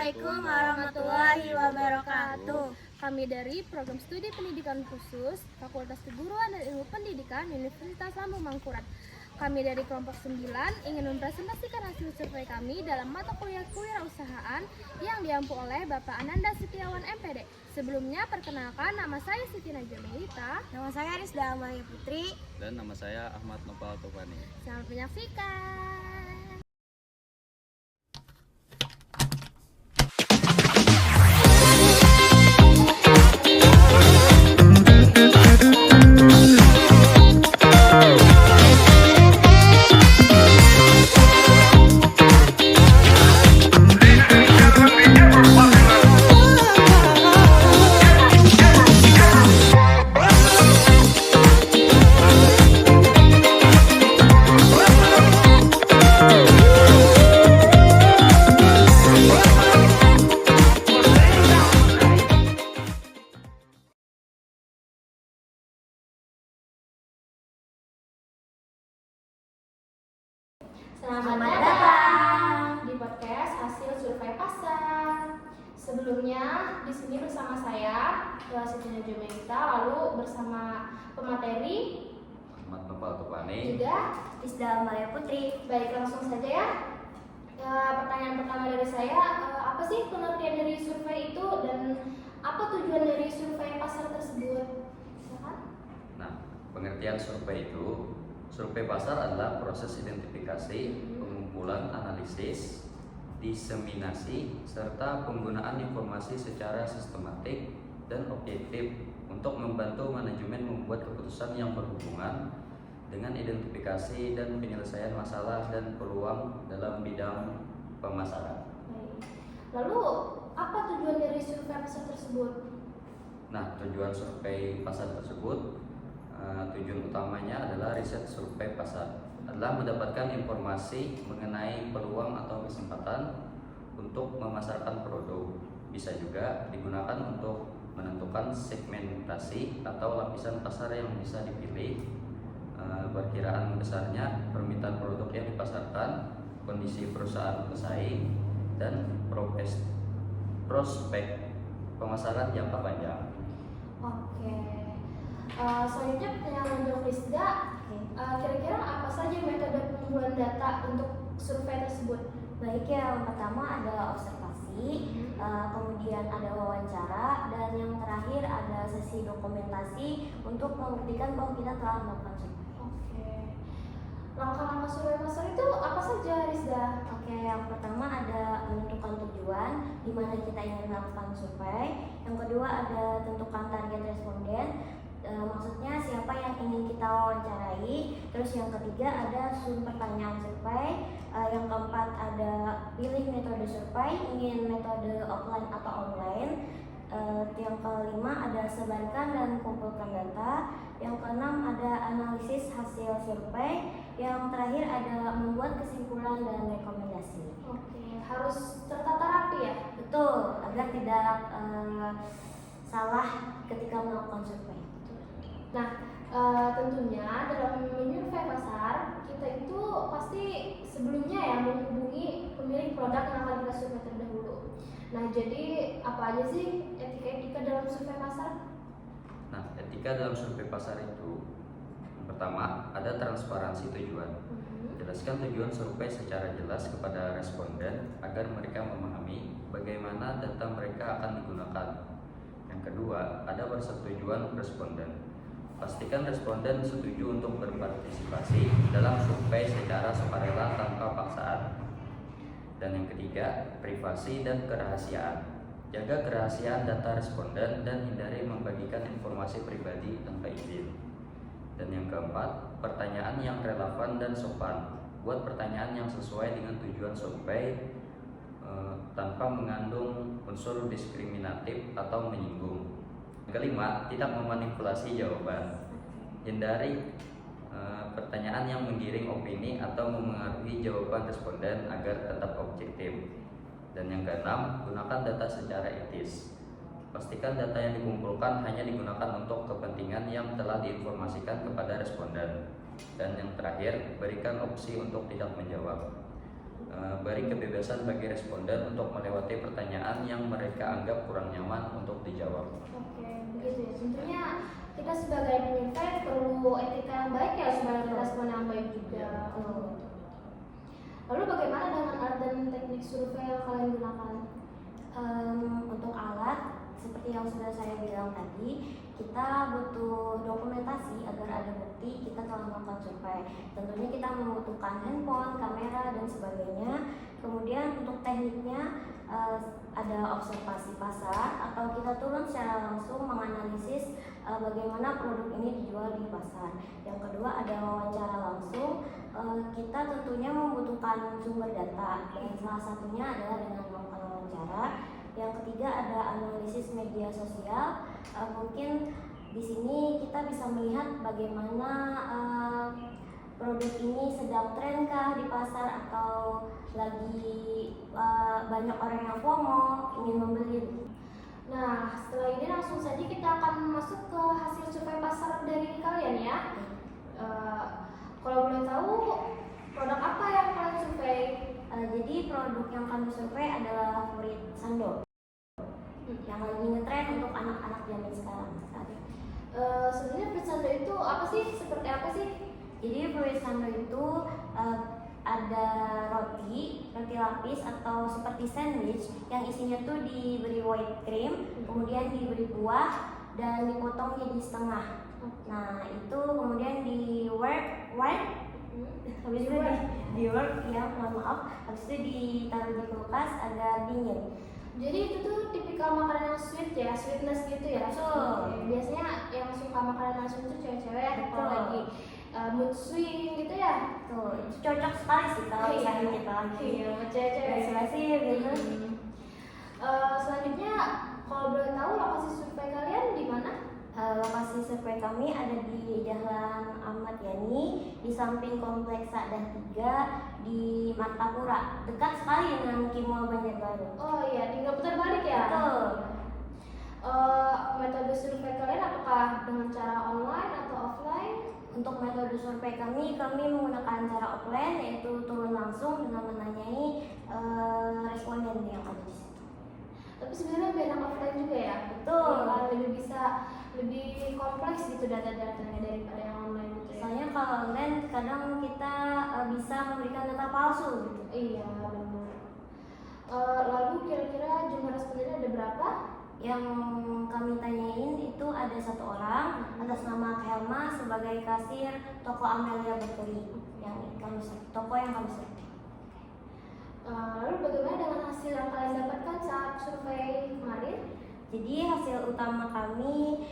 Assalamualaikum warahmatullahi wabarakatuh. Kami dari Program Studi Pendidikan Khusus Fakultas Keguruan dan Ilmu Pendidikan Universitas Lambung Mangkurat. Kami dari kelompok 9 ingin mempresentasikan hasil survei kami dalam mata kuliah kewirausahaan yang diampu oleh Bapak Ananda Setiawan MPD. Sebelumnya perkenalkan, nama saya Siti Najwa Melita. Nama saya Rizda Amalia Putri. Dan nama saya Ahmad Nopal Topani. Selamat menyaksikan. Selamat datang di podcast hasil survei pasar. Sebelumnya di sini bersama saya Siti Najwa Melita, lalu bersama pemateri Ahmad Nopal Topani. juga Rizda Amalia Putri. Baik, langsung saja ya. Pertanyaan pertama dari saya, apa sih pengertian dari survei itu dan apa tujuan dari survei pasar tersebut? Silakan. Nah, pengertian survei itu, survei pasar adalah proses identifikasi, pengumpulan, analisis, diseminasi, serta penggunaan informasi secara sistematik dan objektif untuk membantu manajemen membuat keputusan yang berhubungan dengan identifikasi dan penyelesaian masalah dan peluang dalam bidang pemasaran. Baik. Lalu apa tujuan dari survei pasar tersebut? Nah, tujuan survei pasar tersebut, tujuan utamanya adalah riset survei pasar, adalah mendapatkan informasi mengenai peluang atau kesempatan untuk memasarkan produk. Bisa juga digunakan untuk menentukan segmentasi atau lapisan pasar yang bisa dipilih, perkiraan besarnya permintaan produk yang dipasarkan, kondisi perusahaan pesaing, dan prospek pemasaran jangka panjang. Oke. Selanjutnya pertanyaan untuk Rizda. Kira-kira apa saja metode pengumpulan data untuk survei tersebut? Baik, yang pertama adalah observasi, kemudian ada wawancara, dan yang terakhir ada sesi dokumentasi untuk membuktikan bahwa kita telah melakukan survei. Oke. Langkah-langkah survei pasar itu apa saja, Rizda? Oke, yang pertama ada menentukan tujuan di mana kita ingin melakukan survei. Yang kedua ada tentukan target responden. Maksudnya siapa yang ingin kita wawancarai. Terus yang ketiga ada sumber pertanyaan survei. Yang keempat ada pilih metode survei, ingin metode offline atau online. Yang kelima ada sebarkan dan kumpulkan data. Yang keenam ada analisis hasil survei. Yang terakhir ada membuat kesimpulan dan rekomendasi. Oke, harus tertata rapi ya? Betul, agar tidak salah ketika melakukan survei. Nah, tentunya dalam menyurvei pasar, kita itu pasti sebelumnya ya menghubungi pemilik produk yang akan kita survei terdahulu. Nah, jadi apa aja sih etika-etika dalam survei pasar? Nah, etika dalam survei pasar itu, yang pertama ada transparansi tujuan. Jelaskan tujuan survei secara jelas kepada responden agar mereka memahami bagaimana data mereka akan digunakan. Yang kedua, ada persetujuan responden. Pastikan responden setuju untuk berpartisipasi dalam survei secara sukarela tanpa paksaan. Dan yang ketiga, privasi dan kerahasiaan. Jaga kerahasiaan data responden dan hindari membagikan informasi pribadi tanpa izin. Dan yang keempat, pertanyaan yang relevan dan sopan. Buat pertanyaan yang sesuai dengan tujuan survei tanpa mengandung unsur diskriminatif atau menyinggung. Kelima, tidak memanipulasi jawaban. Hindari pertanyaan yang menggiring opini atau memengaruhi jawaban responden agar tetap objektif. Dan yang keenam, gunakan data secara etis. Pastikan data yang dikumpulkan hanya digunakan untuk kepentingan yang telah diinformasikan kepada responden. Dan yang terakhir, berikan opsi untuk tidak menjawab. beri kebebasan bagi responden untuk melewati pertanyaan yang mereka anggap kurang nyaman untuk dijawab. Oke, begitu ya. Tentunya kita sebagai penyintai perlu etika yang baik ya supaya merespon yang baik juga. Lalu bagaimana dengan alat dan teknik survei yang kalian gunakan? Untuk alat, seperti yang sudah saya bilang tadi, kita butuh dokumentasi agar ada bukti kita telah melakukan survei. Tentunya kita membutuhkan handphone, kamera, dan sebagainya. Kemudian untuk tekniknya ada observasi pasar atau kita turun secara langsung menganalisis bagaimana produk ini dijual di pasar. Yang kedua ada wawancara langsung. Kita tentunya membutuhkan sumber data dan salah satunya adalah dengan melakukan wawancara. Yang ketiga ada analisis media sosial. Mungkin di sini kita bisa melihat bagaimana produk ini sedang trenkah di pasar atau lagi banyak orang yang FOMO ingin membeli. Nah, setelah ini langsung saja kita akan masuk ke hasil survei pasar dari kalian ya. Kalau boleh tahu, produk apa yang kalian survei? Jadi produk yang kami survei adalah Fruit Sando yang lagi ngetren untuk anak-anak zaman sekarang. Sebenarnya Fruit Sando itu apa sih? Seperti apa sih? Jadi Fruit Sando itu ada roti lapis atau seperti sandwich yang isinya tuh diberi white cream, kemudian diberi buah dan dipotong jadi setengah. Nah itu kemudian di work, habis itu di work ya, mohon maaf, habis itu ditaruh di kulkas agar dingin. Jadi itu tuh tipikal makanan yang sweet ya, sweetness gitu ya. Betul. Biasanya yang suka makanan yang sweet itu cewek-cewek kalau Betul. lagi mood swing gitu ya. Tuh, itu cocok sekali sih kalau misalnya kita lagi buat cewek-cewek. basa-basi gitu. Selanjutnya kalau boleh tahu lokasi survei kalian di mana? Lokasi survei kami ada di Jalan Ahmad Yani, di samping Kompleks Sa'dah 3 di Martapura, dekat sekali dengan Kimua Banjarbaru. Oh iya, tinggal putar balik ya. Betul. Metode survei kalian apakah dengan cara online atau offline? Untuk metode survei kami menggunakan cara offline, yaitu turun langsung dengan menanyai responden yang ada di situ. Tapi sebenarnya lebih enak offline juga ya. Betul. Lebih kompleks gitu data-datanya daripada yang online gitu ya. Soalnya kalau online kadang kita bisa memberikan data palsu gitu. Iya benar. Lalu kira-kira jumlah respondennya ada berapa? Yang kami tanyain itu ada 1 orang atas nama Helma sebagai kasir toko Amelia Bakery toko yang kami survei. Lalu bagaimana dengan hasil yang kalian dapatkan saat survei kemarin? Jadi hasil utama kami,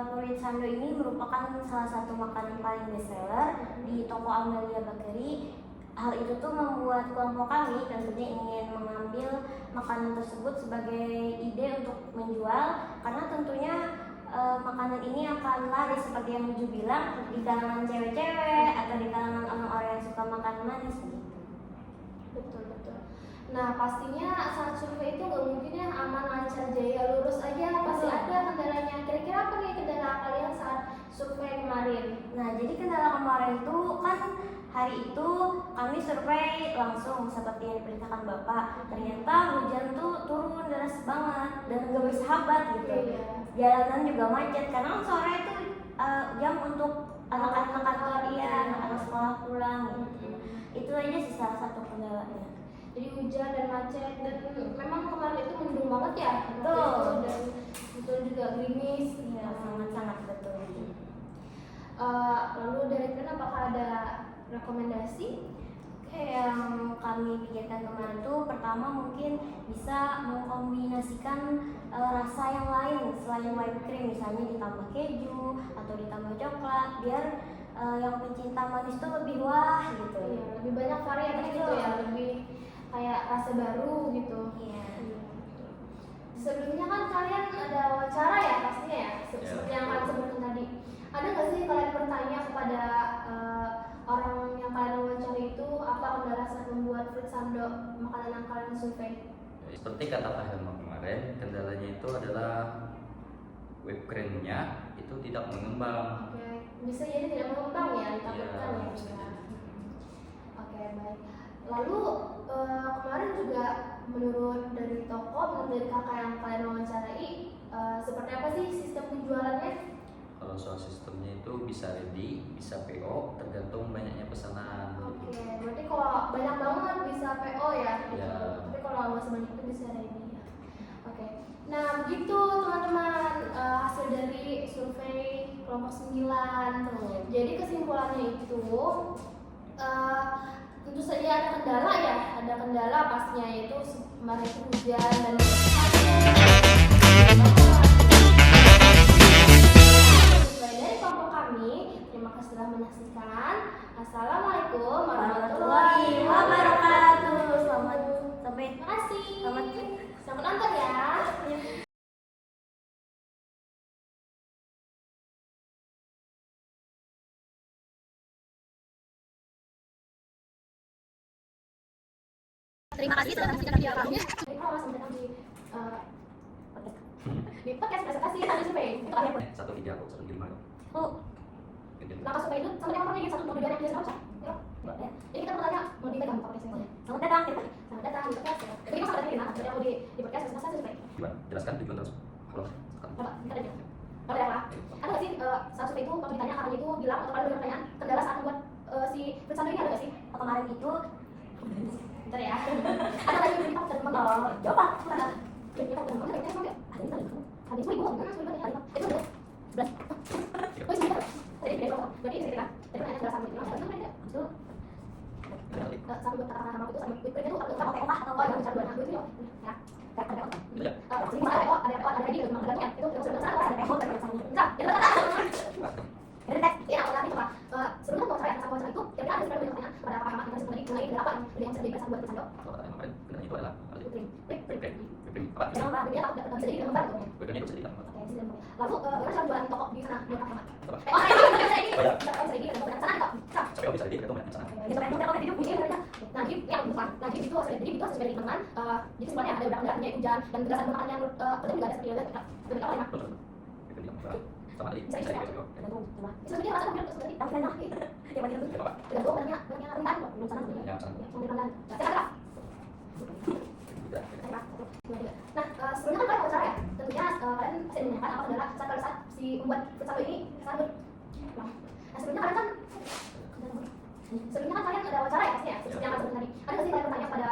Fruit Sando ini merupakan salah satu makanan paling bestseller di toko Amelia Bakery. Hal itu tuh membuat kelompok kami tentunya ingin mengambil makanan tersebut sebagai ide untuk menjual, karena tentunya makanan ini akan laris seperti yang Nuju bilang di kalangan cewek-cewek atau di kalangan orang-orang yang suka makan manis gitu. Betul. Nah pastinya saat survei itu nggak mungkin ya aman lancar jaya lurus aja, pasti ada kendalanya. Kira-kira apa nih kendala kalian saat survei kemarin? Nah jadi kendala kemarin itu kan hari itu kami survei langsung seperti yang diperintahkan Bapak. Ternyata hujan tuh turun deras banget dan gak bersahabat gitu. Jalanan juga macet karena sore itu jam untuk anak-anak kantor, anak-anak sekolah pulang gitu. Itu aja sih salah satu kendalanya. Jadi hujan dan macet, dan memang kemarin itu mendung banget ya. Betul. Dan betul juga gerimis. Iya, sangat-sangat betul. Lalu dari kalian apakah ada rekomendasi? Yang kami pikirkan kemarin tuh pertama mungkin bisa mengkombinasikan rasa yang lain selain white cream, misalnya ditambah keju atau ditambah coklat biar yang pencinta manis tuh lebih wah gitu. Iya, lebih banyak varian gitu ya, lebih kayak rasa baru gitu. Iya. Sebelumnya kan kalian ada wawancara ya pastinya ya, seperti yang kalian sebutkan tadi. Ada nggak sih kalian bertanya kepada orang yang kalian wawancara itu apa kendala saat membuat Fruit Sando makanan yang kalian survei? Seperti kata Kak Helma kemarin, kendalanya itu adalah web cream-nya itu tidak mengembang. Oke, bisa jadi tidak mengembang ya, ditakutkan Iya, ya. bisa jadi. Oke, baik. Lalu kemarin juga menurut dari toko, menurut dari kakak yang kalian wawancarai, seperti apa sih sistem penjualannya? Kalau soal sistemnya itu bisa ready, bisa PO, tergantung banyaknya pesanan. Oke, berarti kalau banyak banget bisa PO ya? Ya. Tapi kalau nggak sebanyak itu bisa ready ya? Oke, nah begitu teman-teman hasil dari survei kelompok 9 tuh. Jadi kesimpulannya itu tentu saja ada kendala ya, ada kendala pastinya, yaitu kemarin itu hujan dan dari kelompok kami. Terima kasih telah menyaksikan. Assalamualaikum warahmatullahi wabarakatuh. Selamat sampai Terima kasih. Selamat. Selamat nonton ya. Terima kasih sudah menyaksikan video kami. Terima kasih datang di podcast presentasi tadi survei. Itu terakhir. 1 3 kok, 1 5 kok. Oh, Langkah survei itu sampai yang pertama 1 2 3 4 5 6. Jadi kita bertanya mau dipegang podcast ini. selamat datang. Selamat datang di podcast. Jadi kita sampai tadi mau di podcast presentasi survei. Gimana? Jelaskan tujuan terus. Kalau Apa? Kita ada. Kalau ada apa? Ada nggak sih saat survei itu waktu ditanya kakaknya itu bilang atau kalian pertanyaan kendala saat membuat si pesan ini ada nggak sih? Kemarin itu Bentar ya. Ada lagi yang kita bisa ngomong. coba. Kita udah ngomong ada yang ada itu ibu nggak ngasih banyak itu udah belas. Oh sebentar. Tadi dia ngomong. Berarti cerita. Tadi nanya jelas sama itu. Itu satu kata nama itu sama itu itu apa PO atau yang bicara dua itu ya. ya. Sini ada lagi itu memang ya. Itu sebenarnya ada PO dan sama. Enggak, itu ya, kalau tadi coba sebelum kalau saya sama itu, kira-kira ada sebenarnya pertanyaan pada Pak Ahmad yang tadi mengenai berapa yang bisa diberikan buat pesan dok? Kalau kata yang kemarin, benar itu adalah Apa? apa? Jangan dia tak bisa jadi gambar tuh. Bedanya itu bisa jadi apa? Lalu bagaimana cara jualan toko di sana buat Pak Ahmad? Apa? Ini bisa jadi gambar sana kok. Sampai bisa jadi ketemu di sana. Itu kan kita hidup ini kan. Nah, yang bukan. Nah, itu hasil jadi itu hasil dari teman. Jadi sebenarnya ada udang-udangnya hujan dan penjelasan teman yang penting juga ada seperti itu. Tapi kalau enak. Betul. Sama tadi bisa jadi gitu. Itu sebenarnya rasa hampir seperti tapi enak. Yang penting itu. Apa? Tergantung banyak rentan kok belum sana. Yang sana. Yang rentan. Sekarang nah, sebelumnya kan kalian wawancara ya, tentunya kalian pasti menanyakan apa adalah saat pada saat si membuat futsal ini sangat nah, sebelumnya kalian kan kalian ada wawancara ya pasti ya, seperti yang kalian sebut tadi. Ada nggak sih kalian bertanya pada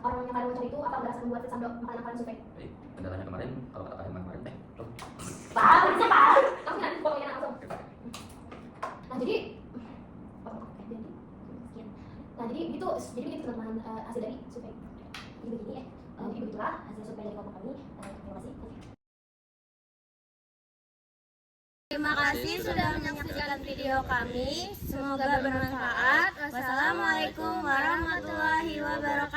orang yang kalian wawancara itu apa berasa membuat futsal makanan kalian survei? Jadi kendalanya kemarin kalau kata yang kemarin loh. Pak, siapa? Kamu kan pokoknya langsung. Nah jadi itu jadi begitu teman-teman hasil dari survei. Jadi begini ya. Jadi begitulah hasil survei dari kelompok kami. Terima kasih. Terima kasih sudah menyaksikan video kami. Semoga bermanfaat. Wassalamualaikum warahmatullahi wabarakatuh.